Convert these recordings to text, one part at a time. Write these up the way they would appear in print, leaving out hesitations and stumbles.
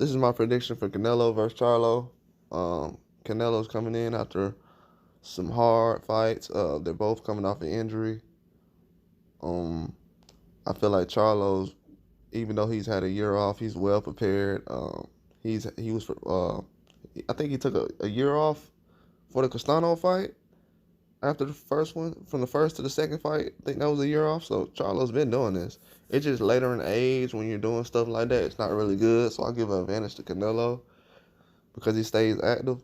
This is my prediction for Canelo versus Charlo. Canelo's coming in after some hard fights. They're both coming off an injury. Um, I feel like Charlo's, even though he's had a year off, he's well prepared. He was I think he took a year off for the Castano fight after the first one, from the first to the second fight. I think that was a year off. So Charlo's been doing this. It's just later in age when you're doing stuff like that, it's not really good. So I give an advantage to Canelo because he stays active,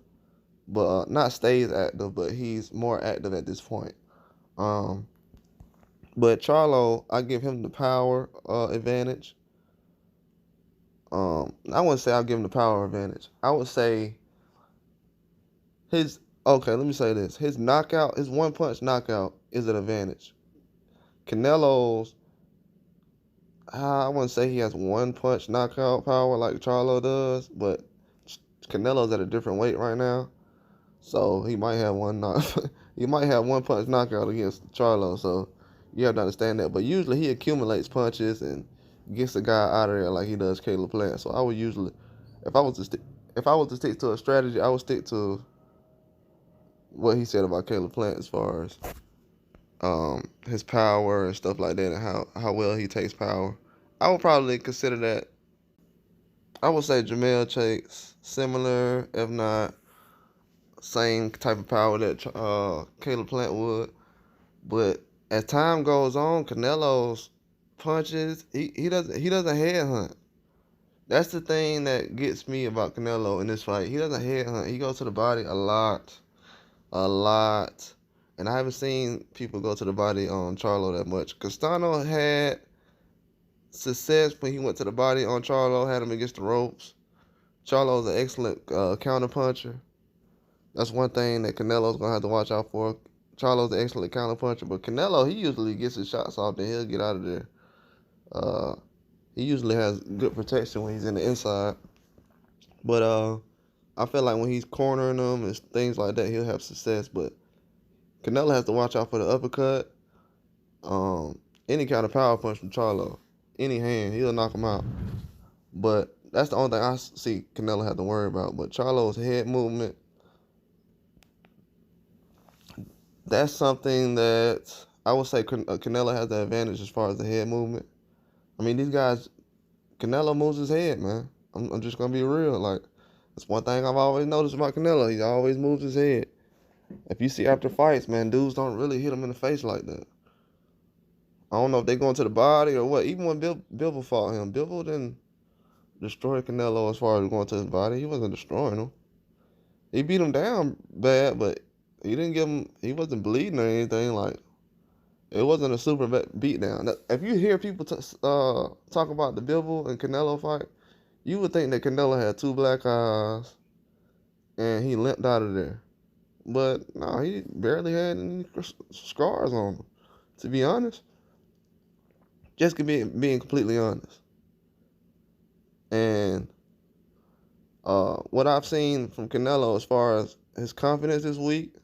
but not stays active, but he's more active at this point. Um, but Charlo, I give him the power advantage. I wouldn't say I'll give him the power advantage. I would say his okay. Let me say this: his knockout, his one punch knockout, is an advantage. Canelo's, I wouldn't say he has one punch knockout power like Charlo does, but Canelo's at a different weight right now, so he might have one knock. He might have one punch knockout against Charlo. So you have to understand that. But usually he accumulates punches and gets the guy out of there like he does Caleb Plant. So I would usually, if I was to stick to a strategy, I would stick to what he said about Caleb Plant as far as his power and stuff like that, and how well he takes power. I would probably consider that. I would say Jamel Chase similar, if not same type of power that Caleb Plant would. But as time goes on, Canelo's punches, he doesn't headhunt. That's the thing that gets me about Canelo in this fight. He doesn't headhunt. He goes to the body a lot. And I haven't seen people go to the body on Charlo that much. Castano had success when he went to the body on Charlo, had him against the ropes. Charlo's an excellent counter puncher. That's one thing that Canelo's going to have to watch out for. Charlo's an excellent counter puncher, but Canelo, he usually gets his shots off, then he'll get out of there. He usually has good protection when he's in the inside. But I feel like when he's cornering them and things like that, he'll have success. But Canelo has to watch out for the uppercut. Any kind of power punch from Charlo, any hand, he'll knock him out. But that's the only thing I see Canelo have to worry about. But Charlo's head movement, that's something that I would say Canelo has the advantage as far as the head movement. I mean, these guys, Canelo moves his head, man. I'm just going to be real. Like, that's one thing I've always noticed about Canelo. He always moves his head. If you see after fights, man, dudes don't really hit him in the face like that. I don't know if they going to the body or what. Even when Bivol fought him, Bivol didn't destroy Canelo as far as going to his body. He wasn't destroying him. He beat him down bad, but he didn't give him, he wasn't bleeding or anything. Like, it wasn't a super beat down. If you hear people talk about the Bivol and Canelo fight, you would think that Canelo had two black eyes and he limped out of there. But no, he barely had any scars on him, to be honest. Just being completely honest. And what I've seen from Canelo as far as his confidence this week,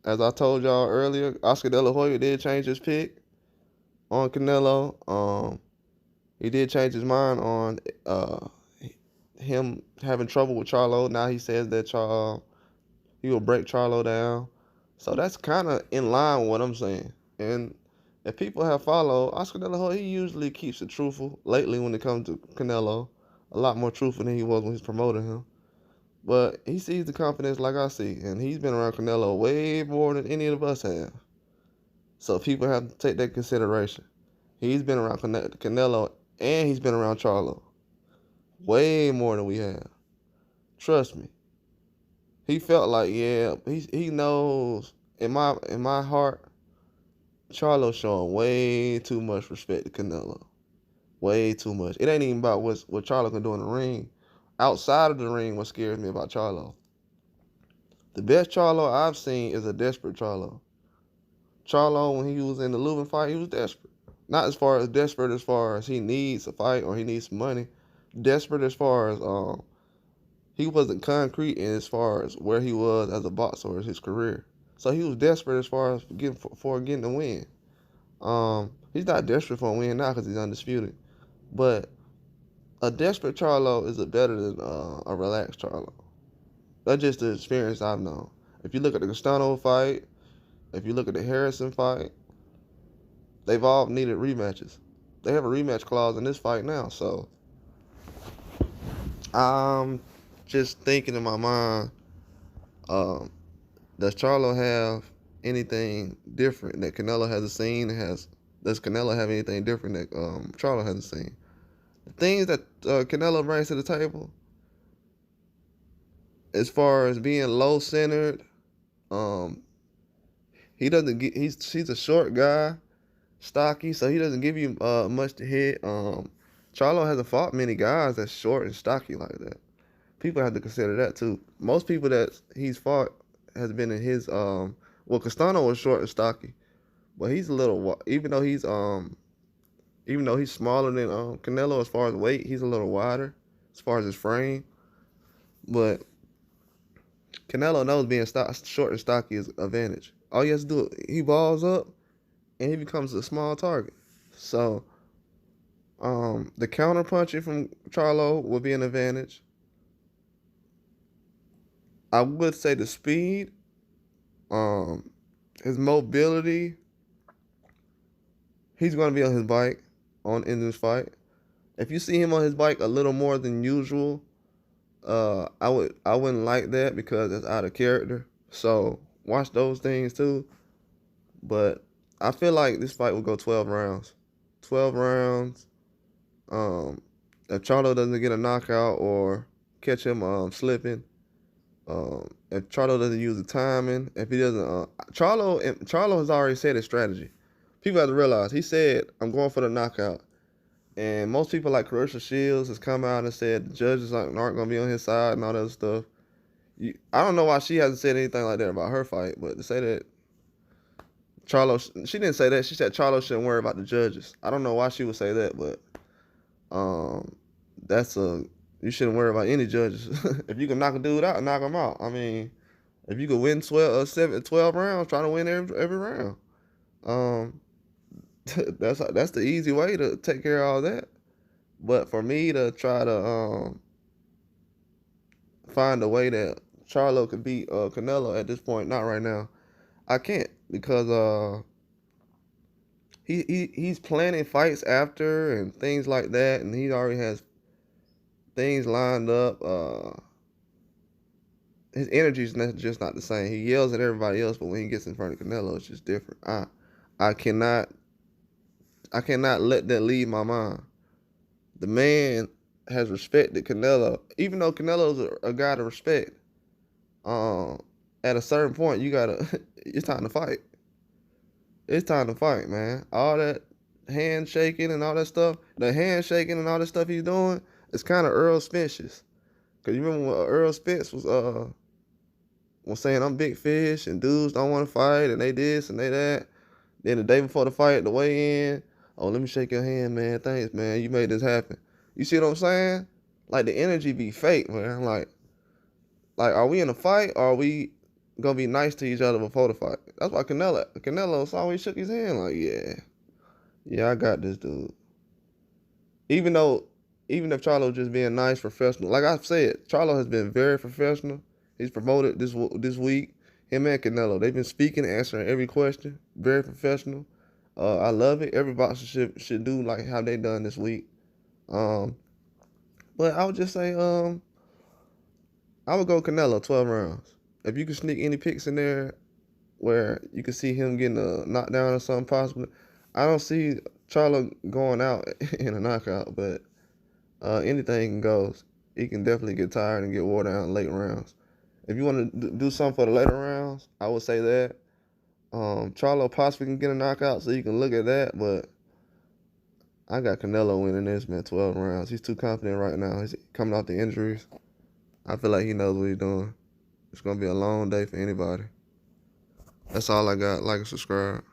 as I told y'all earlier, Oscar De La Hoya did change his pick on Canelo. He did change his mind on him having trouble with Charlo. Now he says that he will break Charlo down. So that's kind of in line with what I'm saying. And if people have followed Oscar De La Hoya, he usually keeps it truthful lately when it comes to Canelo. A lot more truthful than he was when he's promoting him. But he sees the confidence like I see. And he's been around Canelo way more than any of us have. So people have to take that consideration. He's been around Canelo and he's been around Charlo. Way more than we have. Trust me. He felt like, yeah, he knows in my heart, Charlo's showing way too much respect to Canelo. Way too much. It ain't even about what Charlo can do in the ring. Outside of the ring, what scares me about Charlo. The best Charlo I've seen is a desperate Charlo. Charlo, when he was in the Lubin fight, he was desperate. Not as far as he needs a fight or he needs some money. Desperate as far as he wasn't concrete in as far as where he was as a boxer in his career. So he was desperate as far as getting the win. He's not desperate for a win now because he's undisputed. But a desperate Charlo is better than a relaxed Charlo. That's just the experience I've known. If you look at the Castano fight, if you look at the Harrison fight, they've all needed rematches. They have a rematch clause in this fight now, so I'm just thinking in my mind, um, does Charlo have anything different that Canelo hasn't seen? Does Canelo have anything different that Charlo hasn't seen? The things that Canelo brings to the table, as far as being low centered, um, he doesn't get. He's a short guy, stocky, so he doesn't give you much to hit. Charlo hasn't fought many guys that's short and stocky like that. People have to consider that too. Most people that he's fought has been in his well, Castano was short and stocky, but he's a little, even though he's smaller than Canelo as far as weight, he's a little wider as far as his frame. But Canelo knows being short and stocky is an advantage. All he has to do, he balls up and he becomes a small target. So the counter punching from Charlo will be an advantage. I would say the speed, his mobility. He's going to be on his bike in this fight. If you see him on his bike a little more than usual, I wouldn't like that because it's out of character. So watch those things too. But I feel like this fight will go 12 rounds. 12 rounds. If Charlo doesn't get a knockout or catch him slipping, if Charlo doesn't use the timing, if he doesn't, Charlo has already said his strategy. People have to realize he said, "I'm going for the knockout," and most people like Clarissa Shields has come out and said the judges aren't going to be on his side and all that stuff. I don't know why she hasn't said anything like that about her fight, but to say that Charlo, she didn't say that. She said Charlo shouldn't worry about the judges. I don't know why she would say that, but you shouldn't worry about any judges. If you can knock a dude out, knock him out. I mean, if you can win 12 rounds, try to win every round. That's the easy way to take care of all that. But for me to try to find a way that Charlo could beat Canelo at this point, not right now, I can't, because he's planning fights after and things like that, and he already has things lined up. His energy is just not the same. He yells at everybody else, but when he gets in front of Canelo, it's just different. I cannot let that leave my mind. The man has respected Canelo, even though Canelo's a guy to respect. At a certain point, it's time to fight. It's time to fight, man. All that handshaking and all that stuff, he's doing, it's kind of Earl Spence's. Cause you remember when Earl Spence was saying I'm big fish and dudes don't want to fight and they this and they that. Then the day before the fight, the weigh-in, oh, let me shake your hand, man. Thanks, man. You made this happen. You see what I'm saying? Like, the energy be fake, man. Like, are we in a fight or are we gonna be nice to each other before the fight? That's why Canelo saw he shook his hand like, yeah, I got this dude. Even if Charlo just being nice, professional, like I've said, Charlo has been very professional. He's promoted this week. Him and Canelo, they've been speaking, answering every question. Very professional. I love it. Every boxer should do like how they done this week. But I would just say, I would go Canelo 12 rounds. If you could sneak any picks in there where you could see him getting a knockdown or something possible, I don't see Charlo going out in a knockout, but anything goes. He can definitely get tired and get wore down in late rounds. If you want to do something for the later rounds, I would say that. Charlo possibly can get a knockout, so you can look at that, but I got Canelo winning this, man, 12 rounds. He's too confident right now. He's coming off the injuries. I feel like he knows what he's doing. It's going to be a long day for anybody. That's all I got. Like and subscribe.